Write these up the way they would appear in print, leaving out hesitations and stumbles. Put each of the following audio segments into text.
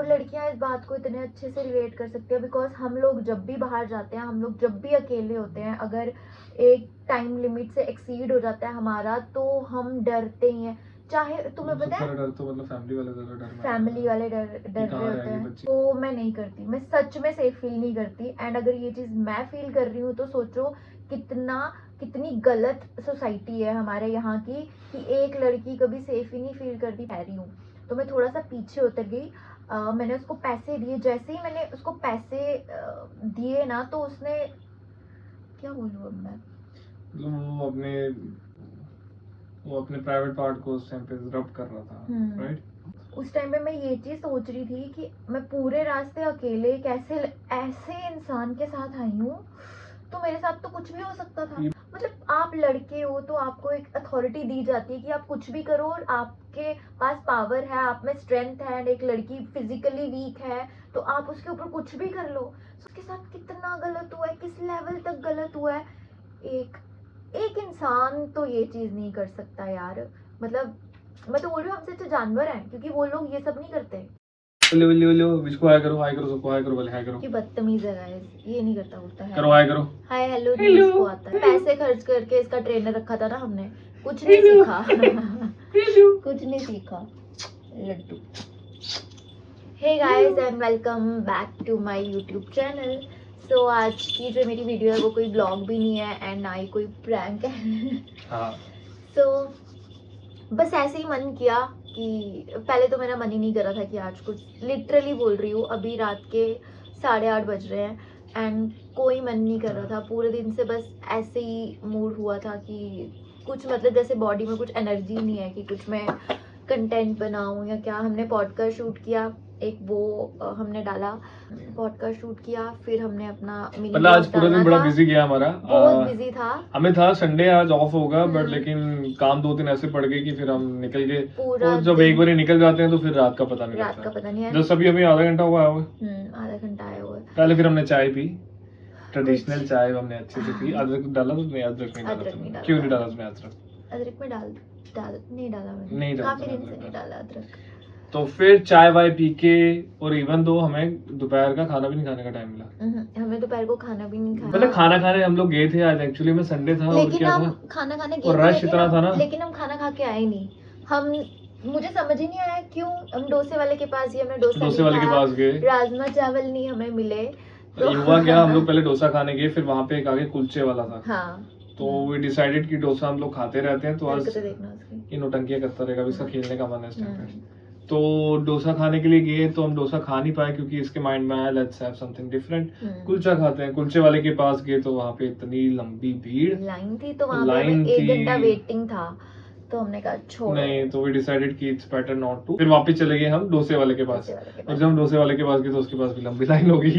और लड़कियां इस बात को इतने अच्छे से रिलेट कर सकती है बिकॉज हम लोग जब भी बाहर जाते हैं, हम लोग जब भी अकेले होते हैं, अगर एक टाइम लिमिट से एक्सीड हो जाता है हमारा तो हम डरते ही हैं। चाहे तुम्हें पता है डर तो मतलब फैमिली वाले ज्यादा डर फैमिली वाले डर रहे होते हैं, तो मैं नहीं करती, मैं सच में सेफ फील नहीं करती। एंड अगर ये चीज मैं फील कर रही हूँ तो सोचो कितनी गलत सोसाइटी है हमारे यहाँ की कि एक लड़की कभी सेफ ही नहीं फील करती। कह रही हूँ तो मैं थोड़ा सा पीछे उतर गई। मैंने उसको पैसे दिए, जैसे ही मैंने उसको पैसे दिए ना तो उसने, क्या बोलूँ अब मैं, वो अपने प्राइवेट पार्ट को उस टाइम पे रब कर रहा था, राइट? उस टाइम पे मैं ये चीज सोच रही थी कि मैं पूरे रास्ते अकेले कैसे ऐसे इंसान के साथ आई हूँ, तो मेरे साथ तो कुछ भी हो सकता था। मतलब आप लड़के हो तो आपको एक अथॉरिटी दी जाती है कि आप कुछ भी करो और आपके पास पावर है, आप में स्ट्रेंथ है। एंड एक लड़की फिजिकली वीक है तो आप उसके ऊपर कुछ भी कर लो। उसके साथ कितना गलत हुआ है, किस लेवल तक गलत हुआ है। एक इंसान तो ये चीज नहीं कर सकता यार। मतलब मैं तो बोल रही हूँ हमसे तो जानवर हैं, क्योंकि वो लोग ये सब नहीं करते। इसको हाय करो, सबको हाय करो, हाय करो। कि बदतमीज है गाइस, ये नहीं करता होता है। करो हाय करो, हाय हेलो नहीं इसको आता है। पैसे खर्च करके इसका ट्रेनर रखा था ना हमने, कुछ नहीं सीखा। कुछ नहीं सीखा लड्डू। Hey guys and welcome back to my YouTube channel. So आज की जो मेरी वीडियो है वो कोई ब्लॉग भी नहीं है एंड ना ही कोई प्रैंक है। सो बस ऐसे ही मन किया कि पहले तो मेरा मन ही नहीं कर रहा था कि आज कुछ, लिटरली बोल रही हूँ, अभी रात के 8:30 बज रहे हैं एंड कोई मन नहीं कर रहा था। पूरे दिन से बस ऐसे ही मूड हुआ था कि कुछ, मतलब जैसे बॉडी में कुछ एनर्जी नहीं है कि कुछ मैं कंटेंट बनाऊं या क्या। हमने पॉडकास्ट शूट किया, एक वो हमने डाला पॉडकास्ट शूट किया, फिर हमने अपना मतलब आज पूरा दिन बड़ा बिजी गया हमारा, बहुत बिजी था। हमें था संडे आज ऑफ होगा, बट लेकिन काम 2 दिन ऐसे पड़ गए कि फिर हम निकल गए। और जब एक बार निकल जाते हैं तो फिर रात का पता नहीं है। जस्ट अभी आधा घंटा हुआ है, आधा घंटा आया हुआ है। पहले फिर हमने चाय पी, ट्रेडिशनल चाय हमने अच्छे से पी। अदरक डाला तो नहीं, अदरक नहीं डाला, क्यों नहीं डाला उसमें अदरक? अदरक में डाल नहीं डाला मैंने, काफी दिन से नहीं डाला अदरक। तो फिर चाय वाय पी के, और इवन दो हमें दोपहर का खाना भी नहीं खाने का टाइम मिला। हमें दोपहर को खाना भी नहीं खाया। मतलब खाना खाने हम लोग गए थे आज, एक्चुअली में संडे था और क्या था, खाना खाने और रश इतना था ना, लेकिन हम खाना खा के आए नहीं। हम, मुझे समझ ही नहीं आया क्यों हम डोसे वाले के पास गए, हमने डोसे वाले के पास गए, राजमा चावल नहीं हमें मिले। तो हुआ क्या, हम लोग पहले डोसा खाने गए, फिर वहाँ पे एक आगे कुलचे वाला था। हाँ, तो वी डिसाइडेड कि डोसा हम लोग खाते रहते हैं, तो आज देखना ये नौटंकियां करता रहेगा, इसका खेलने का मन है इस टाइम पे। तो डोसा खाने के लिए गए तो हम डोसा खा नहीं पाए क्योंकि इसके माइंड में आया let's have something different, kulcha खाते हैं। कुलचे वाले के पास गए तो वहाँ पे इतनी लंबी भीड़, लाइन थी, तो वहाँ पे 1 घंटा वेटिंग था, तो हमने कहा छोड़ो नहीं, तो वी डिसाइडेड कि इट्स बेटर नॉट टू। फिर वापस चले गए हम डोसे वाले के पास, और जब हम डोसे वाले के पास गए तो उसके पास भी लंबी लाइन हो गई।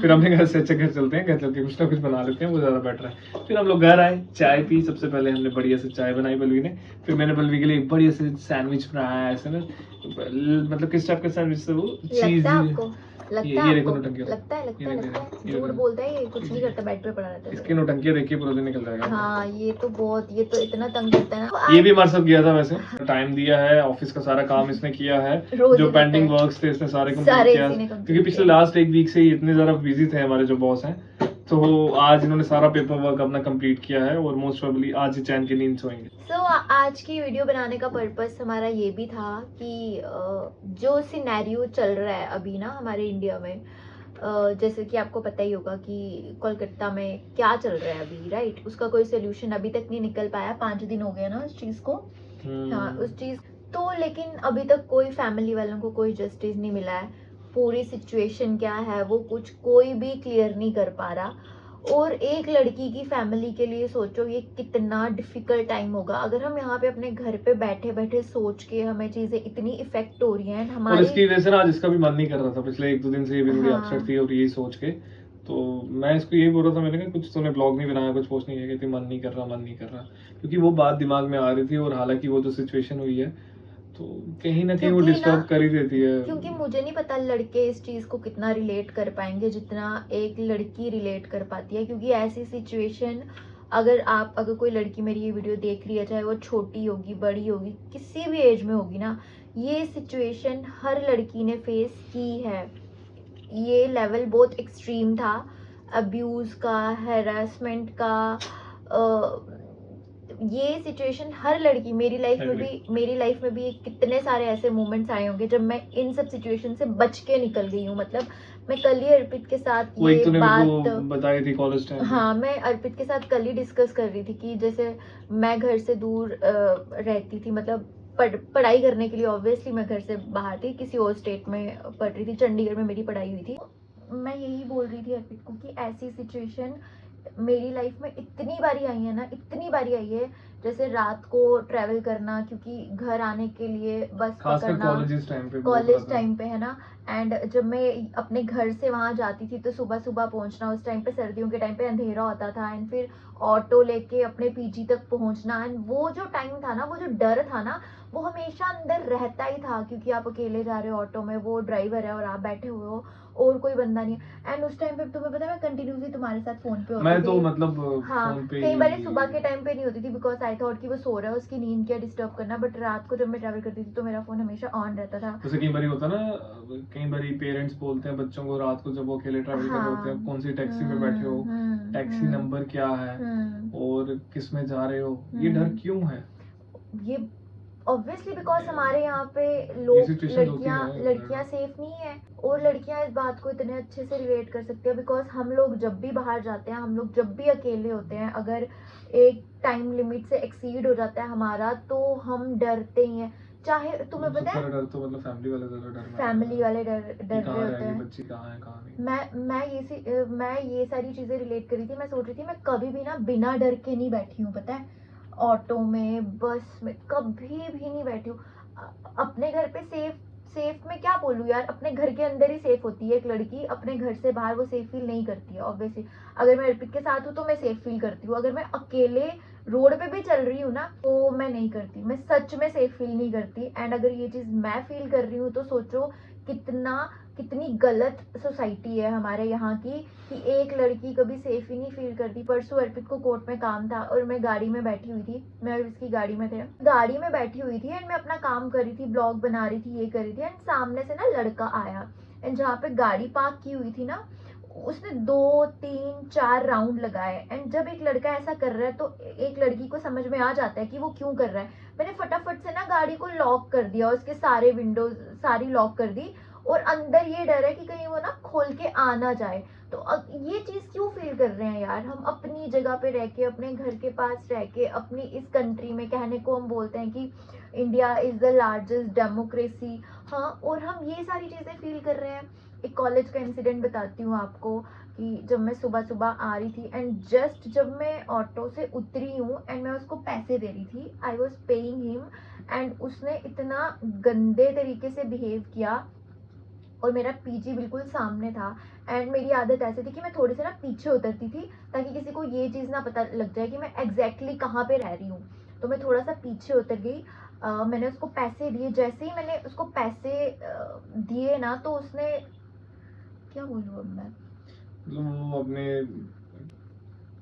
फिर हमने कहा से अच्छा घर चलते हैं, घर चल के कुछ ना कुछ बना लेते हैं, वो ज्यादा बेटर है। फिर हम लोग घर आए, चाय पी। सबसे पहले हमने बढ़िया से चाय बनाई बलवी ने, फिर मैंने बलवी के लिए एक बढ़िया से सैंडविच बनाया ऐसे ना, मतलब किस टाइप का सैंडविच से, वो चीज, लगता है झूठ बोलता है ये, कुछ नहीं करता, बेड पे पड़ा रहता है। इसकी नौटंकियां देखिए पूरा दिन निकल जाएगा। हाँ, ये तो इतना तंग करता है ना। ये भी हमारे साथ गया था, वैसे टाइम दिया है, ऑफिस का सारा काम इसने किया है, जो पेंडिंग वर्क्स थे इसने सारे कंप्लीट किया, क्योंकि पिछले लास्ट 1 वीक से ही इतने ज्यादा बिजी थे हमारे जो बॉस हैं। तो आज इन्होंने सारा पेपर वर्क अपना कंप्लीट किया है और मोस्ट प्रोबेबली आज ही चैन की नींद सोएंगे। आज की वीडियो बनाने का पर्पस हमारा ये भी था कि जो सिनेरियो चल रहा है अभी ना हमारे इंडिया में, जैसे कि आपको पता ही होगा कि कोलकाता में क्या चल रहा है अभी, राइट? उसका कोई सोल्यूशन अभी तक नहीं निकल पाया। 5 दिन हो गया ना उस चीज को। हाँ, उस चीज तो, लेकिन अभी तक कोई फैमिली वालों को कोई जस्टिस नहीं मिला है। पूरी सिचुएशन क्या है वो कुछ कोई भी क्लियर नहीं कर पा रहा। और एक लड़की की फैमिली के लिए सोचो ये कितना डिफिकल्ट टाइम होगा। अगर हम यहाँ पे अपने घर पे बैठे बैठे सोच के हमें चीजें इतनी इफेक्ट हो रही हैं हमारी, और इसकी वजह से ना आज इसका भी मन नहीं कर रहा था, पिछले 1-2 दिन से ये भी थोड़ी अपसेट थी और यही सोच के। तो मैं इसको यही बोल रहा था, मैंने कहा कुछ तूने ब्लॉग नहीं बनाया, कुछ पोस्ट नहीं किया, कहती मन नहीं कर रहा, क्योंकि वो बात दिमाग में आ रही थी। और हालांकि वो जो सिचुएशन हुई है तो कहीं ना कहीं वो डिस्टर्ब कर ही देती है, क्योंकि मुझे नहीं पता लड़के इस चीज को कितना रिलेट कर पाएंगे जितना एक लड़की रिलेट कर पाती है। क्योंकि ऐसी सिचुएशन अगर कोई लड़की मेरी ये वीडियो देख रही है, चाहे वो छोटी होगी, बड़ी होगी, किसी भी एज में होगी ना, ये सिचुएशन हर लड़की ने फेस की है। ये लेवल बहुत एक्सट्रीम था, अब्यूज़ का, हैरेसमेंट का। ये सिचुएशन हर लड़की, मेरी लाइफ में भी कितने सारे ऐसे मोमेंट्स आए होंगे जब मैं इन सब सिचुएशन से बच के निकल गई हूँ। मतलब मैं कल ही अर्पित के साथ ये बात बताई थी कॉलेज टाइम। हाँ, मैं अर्पित के साथ कल ही डिस्कस कर रही थी कि जैसे मैं घर से दूर रहती थी, मतलब पढ़ाई करने के लिए ऑब्वियसली मैं घर से बाहर थी, किसी और स्टेट में पढ़ रही थी, चंडीगढ़ में मेरी पढ़ाई हुई थी। मैं यही बोल रही थी अर्पित को कि ऐसी सिचुएशन मेरी लाइफ में इतनी बारी आई है ना, इतनी बारी आई है। जैसे रात को ट्रैवल करना, क्योंकि घर आने के लिए बस पकड़ना, कॉलेज टाइम पे है ना। एंड जब मैं अपने घर से वहाँ जाती थी तो सुबह सुबह पहुँचना, उस टाइम पे सर्दियों के टाइम पे अंधेरा होता था, एंड फिर ऑटो लेके अपने पीजी तक पहुँचना। एंड वो जो टाइम था ना, वो जो डर था ना, वो हमेशा अंदर रहता ही था, क्योंकि आप अकेले जा रहे हो ऑटो में, वो ड्राइवर है और आप बैठे हुए हो और कोई बंदा नहीं है। एंड उस टाइम पे तुम्हें पता है मैं कंटिन्यूसली तुम्हारे साथ फोन पे होती मैं थी। तो मतलब हाँ, फोन पे कई बार सुबह के टाइम पे नहीं होती थी, बिकॉज आई थॉट कि वो सो रहा है, उसकी नींद क्या डिस्टर्ब करना। बट रात को जब मैं ट्रैवल करती थी तो मेरा फोन हमेशा ऑन रहता था। जैसे कई बार होता ना, कई बार पेरेंट्स बोलते हैं बच्चों को रात को जब वो अकेले ट्रैवल कर रहे होते हैं, कौन सी टैक्सी में बैठे हो, टैक्सी नंबर क्या है और किस में जा रहे हो, ये डर क्यों है? ये ऑब्वियसली बिकॉज हमारे यहाँ पे लोग, लड़कियाँ सेफ नहीं है, और लड़कियाँ इस बात को इतने अच्छे से रिलेट कर सकती है, बिकॉज हम लोग जब भी बाहर जाते हैं, हम लोग जब भी अकेले होते हैं, अगर एक टाइम लिमिट से एक्सीड हो जाता है हमारा, तो हम डरते ही हैं। चाहे तुम्हें पता है, डर तो मतलब फैमिली वाले डर डर रहे होते हैं, बच्ची कहाँ है कहाँ नहीं। मैं ये सारी चीजें रिलेट करी थी। मैं सोच रही थी मैं कभी भी ना बिना डर के नहीं बैठी हूँ, पता है, ऑटो में, बस में, कभी भी नहीं बैठी हूँ। अपने घर पे सेफ में क्या बोलूँ यार, अपने घर के अंदर ही सेफ होती है एक लड़की, अपने घर से बाहर वो सेफ फील नहीं करती है ऑब्वियसली। अगर मैं अर्पित के साथ हूँ तो मैं सेफ फील करती हूँ, अगर मैं अकेले रोड पे भी चल रही हूँ ना तो मैं नहीं करती, मैं सच में सेफ फील नहीं करती। एंड अगर ये चीज मैं फील कर रही हूँ तो सोचो कितनी गलत सोसाइटी है हमारे यहाँ की, कि एक लड़की कभी सेफ ही नहीं फील करती। परसों अर्पित को कोर्ट में काम था और मैं गाड़ी में बैठी हुई थी, मैं और इसकी गाड़ी में थे, गाड़ी में बैठी हुई थी एंड मैं अपना काम कर रही थी, ब्लॉग बना रही थी, ये कर रही थी। एंड सामने से ना लड़का आया, एंड जहाँ पे गाड़ी पार्क की हुई थी ना, उसने 2 3 4 राउंड लगाए। एंड जब एक लड़का ऐसा कर रहा है तो एक लड़की को समझ में आ जाता है कि वो क्यों कर रहा है। मैंने फटाफट से ना गाड़ी को लॉक कर दिया, उसके सारे विंडोज सारी लॉक कर दी, और अंदर ये डर है कि कहीं वो ना खोल के आ ना जाए। तो ये चीज क्यों फील कर रहे हैं यार, हम अपनी जगह पे रह के, अपने घर के पास रह के, अपनी इस कंट्री में, कहने को हम बोलते हैं कि India is the largest democracy, हाँ, और हम ये सारी चीजें फील कर रहे हैं। एक कॉलेज का इंसिडेंट बताती हूँ आपको, कि जब मैं सुबह सुबह आ रही थी एंड जस्ट जब मैं ऑटो से उतरी हूँ एंड मैं उसको पैसे दे रही थी, I was paying him, and उसने इतना गंदे तरीके से बिहेव किया, और मेरा पीजी बिल्कुल सामने था। एंड मेरी आदत ऐसी थी कि मैं थोड़ी से ना पीछे उतरती थी, ताकि किसी को ये चीज़ ना पता लग जाए कि मैं एग्जैक्टली कहाँ पे रह रही हूँ। तो मैं थोड़ा सा पीछे उतर गई, मैंने उसको पैसे दिए। जैसे ही मैंने उसको पैसे दिए ना, तो उसने, क्या बोलूँ अब मैं,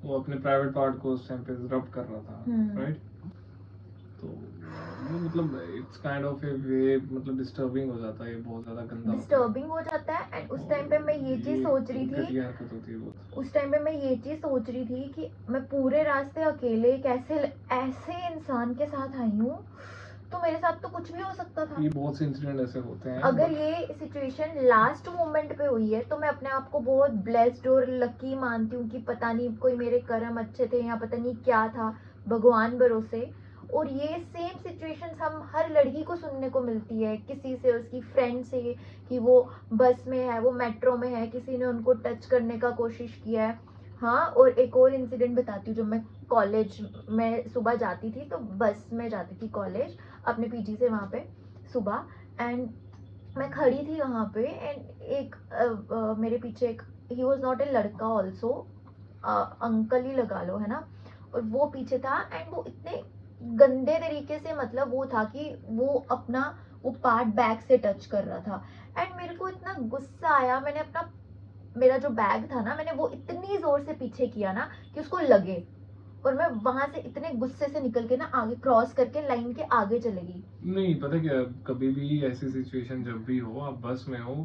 वो अपने प्राइवेट पार्ट को उस टाइम पे रब कर रहा था, राइट? तो ये मतलब इट्स काइंड ऑफ ए वे, मतलब डिस्टर्बिंग हो जाता है, ये बहुत ज्यादा गंदा डिस्टर्बिंग हो जाता है। एंड उस टाइम पे मैं ये चीज सोच रही थी, उस टाइम पे मैं ये चीज सोच रही थी कि मैं पूरे रास्ते अकेले कैसे ऐसे इंसान के साथ आई हूँ, तो मेरे साथ तो कुछ भी हो सकता था। ये बहुत से इंसिडेंट ऐसे होते हैं। अगर ये सिचुएशन लास्ट मोमेंट पे हुई है तो मैं अपने आप को बहुत ब्लेस्ड और लकी मानती हूँ, कि पता नहीं कोई मेरे कर्म अच्छे थे या पता नहीं क्या था, भगवान भरोसे। और ये सेम सिचुएशंस हम हर लड़की को सुनने को मिलती है, किसी से, उसकी फ्रेंड से, कि वो बस में है, वो मेट्रो में है, किसी ने उनको टच करने का कोशिश किया है। हाँ, और एक और इंसिडेंट बताती हूँ। जब मैं कॉलेज में सुबह जाती थी, तो बस में जाती थी कॉलेज अपने पीजी से वहाँ पे सुबह, एंड मैं खड़ी थी वहाँ पे, एंड एक मेरे पीछे एक, ही वॉज नॉट ए लड़का ऑल्सो, अंकल ही लगा लो, है ना, और वो पीछे था। एंड वो इतने गंदे तरीके से, मतलब वो था कि वो अपना वो पार्ट बैग से टच कर रहा था। एंड मेरे को इतना गुस्सा आया, मैंने मेरा जो बैग था ना, मैंने वो इतनी जोर से पीछे किया ना कि उसको लगे, और मैं वहां से इतने गुस्से से निकल के ना आगे क्रॉस करके लाइन के आगे चलेगी। नहीं पता क्या, कभी भी ऐसी सिचुएशन जब भी हो, आप बस में हो,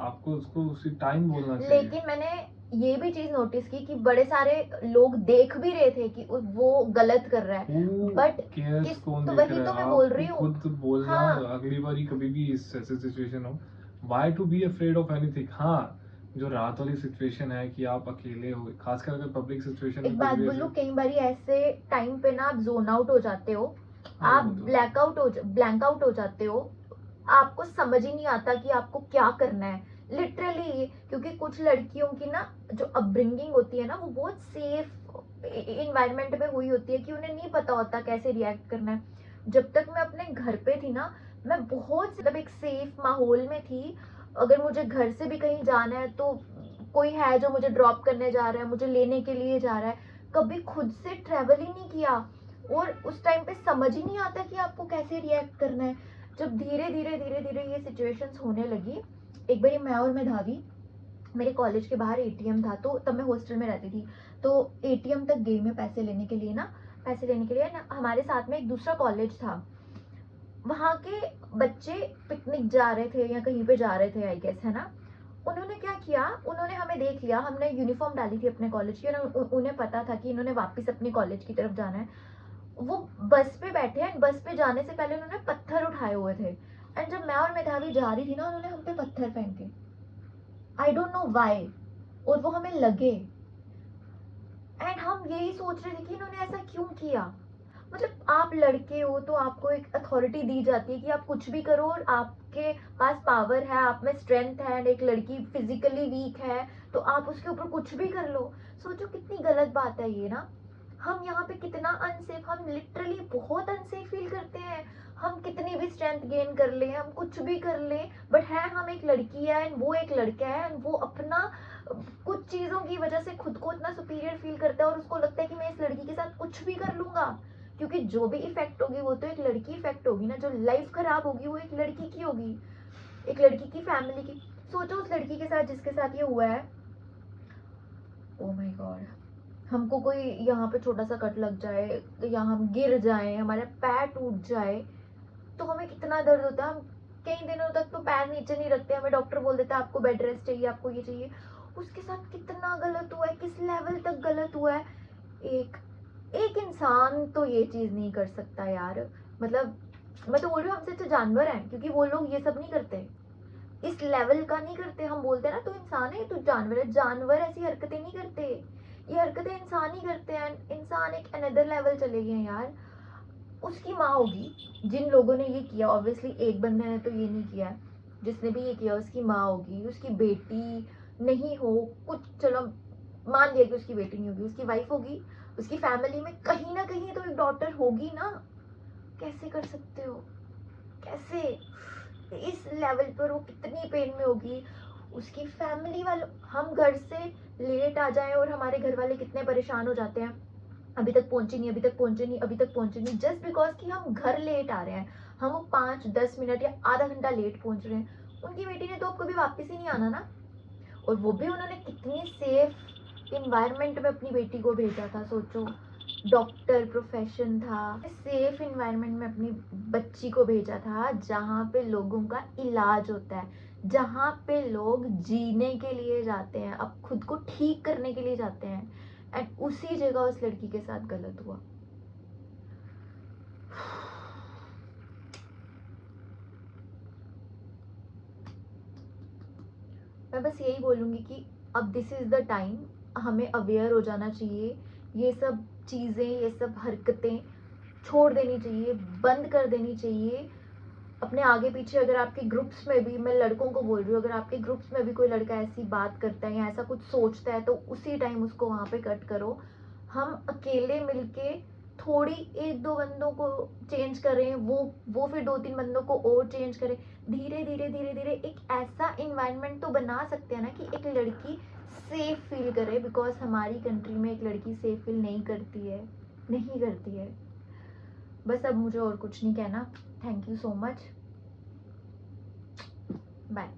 आपको उसको उसी टाइम बोलना चाहिए। लेकिन मैंने ये भी चीज नोटिस की कि बड़े सारे लोग देख भी रहे थे कि वो गलत कर रहा है, बट केयर्स कौन तो देख वही रहा तो है? मैं बोल रही आपको हूँ। खुद बोलना। हाँ। अगली बारी कभी भी इस ऐसी सिचुएशन हो, why to be afraid of anything? हाँ, जो रात वाली सिचुएशन है कि आप अकेले हो, खासकर अगर पब्लिक सिचुएशन में एक कुछ बात भी बोलूं, ऐसे। कई बार ऐसे टाइम पे ना आप जोन आउट हो जाते हो, हाँ, आप वो तो है। ब्लैंक आउट हो जाते हो, आपको समझ ही नहीं आता कि आपको क्या करना है लिटरली। क्योंकि कुछ लड़कियों की ना जो अपब्रिंगिंग होती है ना, वो बहुत सेफ इन्वायरमेंट में हुई होती है कि उन्हें नहीं पता होता कैसे रिएक्ट करना है। जब तक मैं अपने घर पे थी ना, मैं बहुत मतलब एक सेफ माहौल में थी। अगर मुझे घर से भी कहीं जाना है तो कोई है जो मुझे ड्रॉप करने जा रहा है, मुझे लेने के लिए जा रहा है। कभी खुद से ट्रेवल ही नहीं किया, और उस टाइम पे समझ ही नहीं आता कि आपको कैसे रिएक्ट करना है। जब धीरे धीरे ये सिचुएशंस होने लगी, एक बार मैं और मेधावी, मेरे कॉलेज के बाहर एटीएम था, तो तब मैं हॉस्टल में रहती थी, तो एटीएम तक गई मैं पैसे लेने के लिए ना, हमारे साथ में एक दूसरा कॉलेज था, वहाँ के बच्चे पिकनिक जा रहे थे या कहीं पे जा रहे थे आई गेस, है ना। उन्होंने क्या किया, उन्होंने हमें देख लिया, हमने यूनिफॉर्म डाली थी अपने कॉलेज की, और उन्हें पता था कि इन्होंने वापस अपने कॉलेज की तरफ जाना है। वो बस पे बैठे हैं, बस पे जाने से पहले उन्होंने पत्थर उठाए हुए थे, एंड जब मैं और मेधावी जा रही थी ना, उन्होंने हम पे पत्थर फेंके, आई डोंट नो व्हाई, और वो हमें लगे। एंड हम यही सोच रहे थे कि इन्होंने ऐसा क्यों किया। मतलब आप लड़के हो तो आपको एक अथॉरिटी दी जाती है कि आप कुछ भी करो, और आपके पास पावर है, आप में स्ट्रेंथ है, एंड एक लड़की फिजिकली वीक है तो आप उसके ऊपर कुछ भी कर लो। सोचो कितनी गलत बात है ये ना। हम यहाँ पे कितना अनसेफ, हम लिटरली बहुत अनसेफ फील करते हैं। हम कितनी भी स्ट्रेंथ गेन कर ले, हम कुछ भी कर ले, बट है हम एक लड़की है एंड वो एक लड़का है, एंड वो अपना कुछ चीजों की वजह से खुद को इतना सुपीरियर फील करता है, और उसको लगता है कि मैं इस लड़की के साथ कुछ भी कर लूंगा। क्योंकि जो भी इफेक्ट होगी वो तो एक लड़की इफेक्ट होगी ना, जो लाइफ खराब होगी वो एक लड़की की होगी, एक लड़की की फैमिली की। सोचो उस लड़की के साथ जिसके साथ ये हुआ है, ओ माय गॉड, हमको कोई यहाँ पे छोटा सा कट लग जाए या हम गिर जाए, हमारा पैर टूट जाए, तो हमें कितना दर्द होता है। हम कई दिनों तक तो पैर नीचे नहीं रखते, हमें डॉक्टर बोल देता है आपको बेड रेस्ट चाहिए, आपको ये चाहिए। उसके साथ कितना गलत हुआ है, किस लेवल तक गलत हुआ है। एक एक इंसान तो ये चीज नहीं कर सकता यार। मतलब मैं तो बोल रही हूँ हमसे अच्छा जानवर है, क्योंकि वो लोग ये सब नहीं करते, इस लेवल का नहीं करते। हम बोलते हैं ना तू इंसान है, तू जानवर है, जानवर ऐसी हरकतें नहीं करते, ये हरकतें इंसान ही करते हैं। इंसान एक अनदर लेवल चले गए हैं यार। उसकी माँ होगी जिन लोगों ने ये किया, ऑब्वियसली एक बंदे ने तो ये नहीं किया है, जिसने भी ये किया उसकी माँ होगी, उसकी बेटी नहीं हो कुछ, चलो मान लिया कि उसकी बेटी नहीं होगी, उसकी वाइफ होगी, उसकी फैमिली में कहीं ना कहीं तो एक डॉटर होगी ना। कैसे कर सकते हो, कैसे? इस लेवल पर वो कितनी पेन में होगी, उसकी फैमिली वालों, हम घर से लेट आ जाएं और हमारे घर वाले कितने परेशान हो जाते हैं, अभी तक पहुंची नहीं, अभी तक पहुंची नहीं, अभी तक पहुंची नहीं, जस्ट बिकॉज कि हम घर लेट आ रहे हैं, हम वो 5-10 मिनट या आधा घंटा लेट पहुंच रहे हैं। उनकी बेटी ने तो अब कभी वापस ही नहीं आना ना। और वो भी उन्होंने कितनी सेफ इन्वायरमेंट में अपनी बेटी को भेजा था, सोचो, डॉक्टर प्रोफेशन था, सेफ इन्वायरमेंट में अपनी बच्ची को भेजा था, जहाँ पे लोगों का इलाज होता है, जहाँ पे लोग जीने के लिए जाते हैं, अब खुद को ठीक करने के लिए जाते हैं, एंड उसी जगह उस लड़की के साथ गलत हुआ। मैं बस यही बोलूंगी कि अब दिस इज द टाइम, हमें अवेयर हो जाना चाहिए। ये सब चीजें, ये सब हरकतें छोड़ देनी चाहिए, बंद कर देनी चाहिए। अपने आगे पीछे अगर आपके ग्रुप्स में भी, मैं लड़कों को बोल रही हूँ, अगर आपके ग्रुप्स में भी कोई लड़का ऐसी बात करता है या ऐसा कुछ सोचता है, तो उसी टाइम उसको वहां पे कट करो। हम अकेले मिलके थोड़ी 1-2 बंदों को चेंज करें, वो फिर 2-3 बंदों को और चेंज करें, धीरे धीरे एक ऐसा इन्वायरमेंट तो बना सकते हैं ना कि एक लड़की सेफ फील करे, बिकॉज हमारी कंट्री में एक लड़की सेफ फील नहीं करती है, नहीं करती है। बस अब मुझे और कुछ नहीं कहना। Thank you so much, bye.